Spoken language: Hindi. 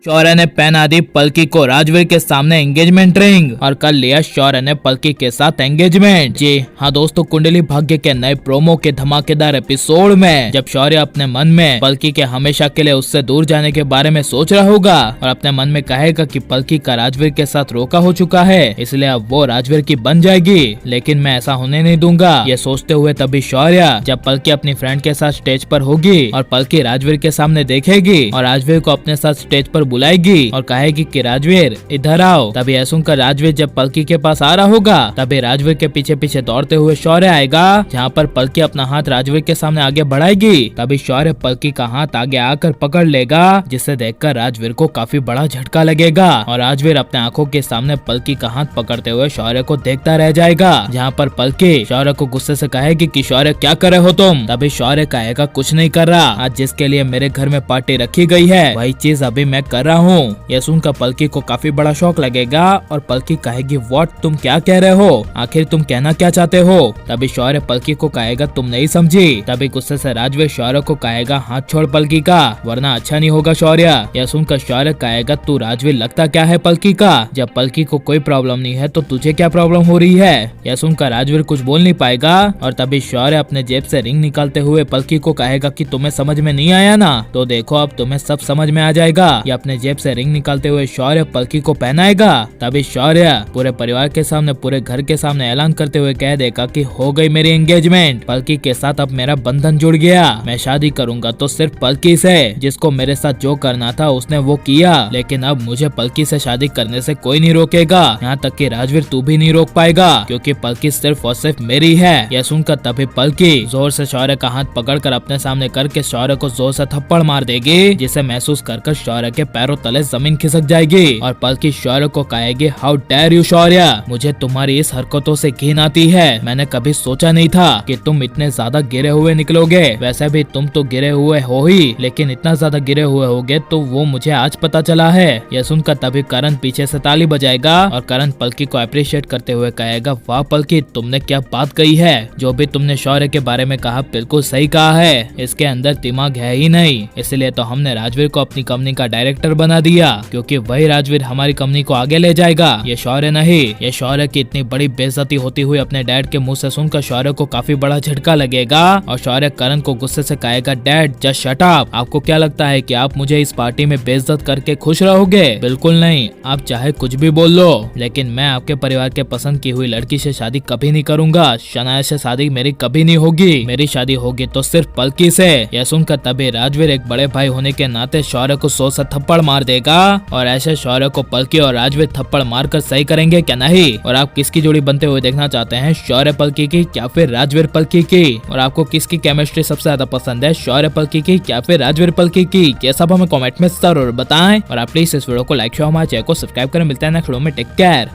शौर्य ने पहना दी पलकी को राजवीर के सामने एंगेजमेंट रिंग और कर लिया शौर्य ने पलकी के साथ एंगेजमेंट। जी हाँ दोस्तों, कुंडली भाग्य के नए प्रोमो के धमाकेदार एपिसोड में जब शौर्य अपने मन में पलकी के हमेशा के लिए उससे दूर जाने के बारे में सोच रहा होगा और अपने मन में कहेगा कि पलकी का राजवीर के साथ रोका हो चुका है, इसलिए अब वो राजवीर की बन जाएगी, लेकिन मैं ऐसा होने नहीं दूंगा। ये सोचते हुए तभी शौर्य जब पलकी अपनी फ्रेंड के साथ स्टेज पर होगी और पलकी राजवीर के सामने देखेगी और राजवीर को अपने साथ स्टेज पर बुलाएगी और कहेगी कि राजवीर इधर आओ, तभी ऐसा सुनकर राजवीर जब पलकी के पास आ रहा होगा तभी राजवीर के पीछे पीछे दौड़ते हुए शौर्य आएगा, जहाँ पर पलकी अपना हाथ राजवीर के सामने आगे बढ़ाएगी। तभी शौर्य पलकी का हाथ आगे आकर पकड़ लेगा, जिसे देखकर राजवीर को काफी बड़ा झटका लगेगा और राजवीर अपने आंखों के सामने पलकी का हाथ पकड़ते हुए शौर्य को देखता रह जाएगा, जहाँ पर पलकी शौर्य को गुस्से से कहेगी कि शौर्य क्या कर रहे हो तुम। तभी शौर्य कहेगा कुछ नहीं कर रहा, आज जिसके लिए मेरे घर में पार्टी रखी गई है वही चीज अभी मैं कर रहा हूँ। यह सुनकर पलकी को काफी बड़ा शौक लगेगा और पलकी कहेगी व्हाट, तुम क्या कह रहे हो, आखिर तुम कहना क्या चाहते हो। तभी शौर्य पलकी को कहेगा तुम नहीं समझी। तभी गुस्से से राजवीर शौर्य को कहेगा हाथ छोड़ पलकी का, वरना अच्छा नहीं होगा शौर्य। यह सुनकर शौर्य कहेगा तू राजवीर लगता क्या है पलकी का, जब पलकी को कोई प्रॉब्लम नहीं है तो तुझे क्या प्रॉब्लम हो रही है। यह सुनकर राजवीर कुछ बोल नहीं पाएगा और तभी शौर्य अपने जेब से रिंग निकालते हुए पलकी को कहेगा कि तुम्हें समझ में नहीं आया ना, तो देखो अब तुम्हें सब समझ में आ जाएगा। ये अपने जेब से रिंग निकालते हुए शौर्य पलकी को पहनाएगा। तभी शौर्य पूरे परिवार के सामने, पूरे घर के सामने ऐलान करते हुए कह देगा कि हो गई मेरी एंगेजमेंट, पलकी के साथ अब मेरा बंधन जुड़ गया, मैं शादी करूंगा तो सिर्फ पलकी से, जिसको मेरे साथ जो करना था उसने वो किया, लेकिन अब मुझे पलकी से शादी करने से कोई नहीं रोकेगा, यहाँ तक कि राजवीर तू भी नहीं रोक पाएगा, क्योंकि पलकी सिर्फ और सिर्फ मेरी है। यह सुनकर तभी पलकी जोर से शौर्य का हाथ पकड़कर अपने सामने करके शौर्य को जोर से थप्पड़ मार देगी, जिसे महसूस कर शौर्य के पैरों तले जमीन खिसक जाएगी और पलकी शौर्य को कहेगी हाउ डेयर यू शौर्य, मुझे तुम्हारी इस हरकतों से घिन आती है, मैंने कभी सोचा नहीं था कि तुम इतने ज्यादा गिरे हुए निकलोगे, वैसे भी तुम तो गिरे हुए हो ही, लेकिन इतना ज्यादा गिरे हुए होगे तो वो मुझे आज पता चला है। यह सुनकर तभी करण पीछे से ताली बजाएगा और करण पलकी को अप्रिशिएट करते हुए कहेगा वाह पलकी, तुमने क्या बात कही है, जो भी तुमने शौर्य के बारे में कहा बिल्कुल सही कहा है, इसके अंदर दिमाग है ही नहीं, इसलिए तो हमने राजवीर को अपनी कंपनी का डायरेक्टर बना दिया, क्योंकि वही राजवीर हमारी कंपनी को आगे ले जाएगा, ये शौर्य नहीं। ये शौर्य की इतनी बड़ी बेइज्जती होती हुई अपने डैड के मुंह से सुनकर शौर्य को काफी बड़ा झटका लगेगा और शौर्य करण को गुस्से से कहेगा डैड जस्ट शट अप, आपको क्या लगता है कि आप मुझे इस पार्टी में बेइज्जत करके खुश रहोगे, बिल्कुल नहीं, आप चाहे कुछ भी बोल लो, लेकिन मैं आपके परिवार के पसंद की हुई लड़की से शादी कभी नहीं करूंगा, शनाया से शादी मेरी कभी नहीं होगी, मेरी शादी होगी तो सिर्फ पलकी से। यह सुनकर तभी राजवीर एक बड़े भाई होने के नाते शौर्य को 100 से थप्पड़ मार देगा और ऐसे शौर्य को पलकी और राजवीर थप्पड़ मारकर सही करेंगे क्या नहीं। और आप किसकी जोड़ी बनते हुए देखना चाहते हैं, शौर्य पलकी की या फिर राजवीर पलकी की, और आपको किसकी केमिस्ट्री सबसे ज्यादा पसंद है, शौर्य पलकी की या फिर राजवीर पलकी की, ये सब हमें कमेंट में जरूर बताएं और आप प्लीज इस वीडियो को लाइक शेयर हमारे चैनल को सब्सक्राइब करें। मिलते हैं नेक्स्ट वीडियो में, टेक केयर।